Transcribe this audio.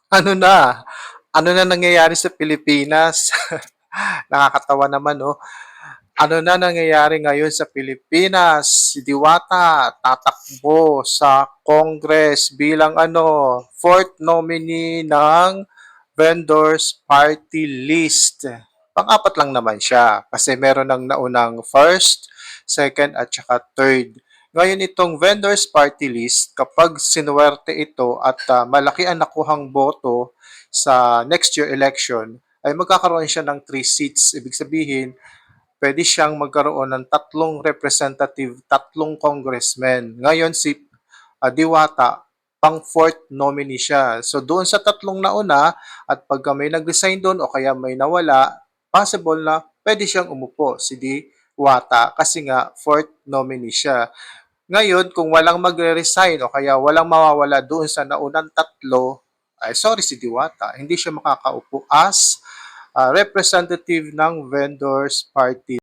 Ano na, ano na nangyayari sa Pilipinas? Nakakatawa naman 'no. Ano na nangyayari ngayon sa Pilipinas? Si Diwata tatakbo sa Congress bilang fourth nominee ng vendors party list. Pang-apat lang naman siya kasi meron ng naunang first, second at saka third. Ngayon itong vendors party list, kapag sinuwerte ito at malaki ang nakuhang boto sa next year election, ay magkakaroon siya ng 3 seats. Ibig sabihin, pwede siyang magkaroon ng tatlong representative, tatlong congressmen. Ngayon si Diwata, pang fourth nominee siya. So doon sa tatlong nauna at pagka may nag-resign doon o kaya may nawala, possible na pwede siyang umupo si Diwata kasi nga fourth nominee siya. Ngayon, kung walang magre-resign o kaya walang mawawala doon sa naunang tatlo, ay sorry si Diwata, hindi siya makakaupo as representative ng vendors party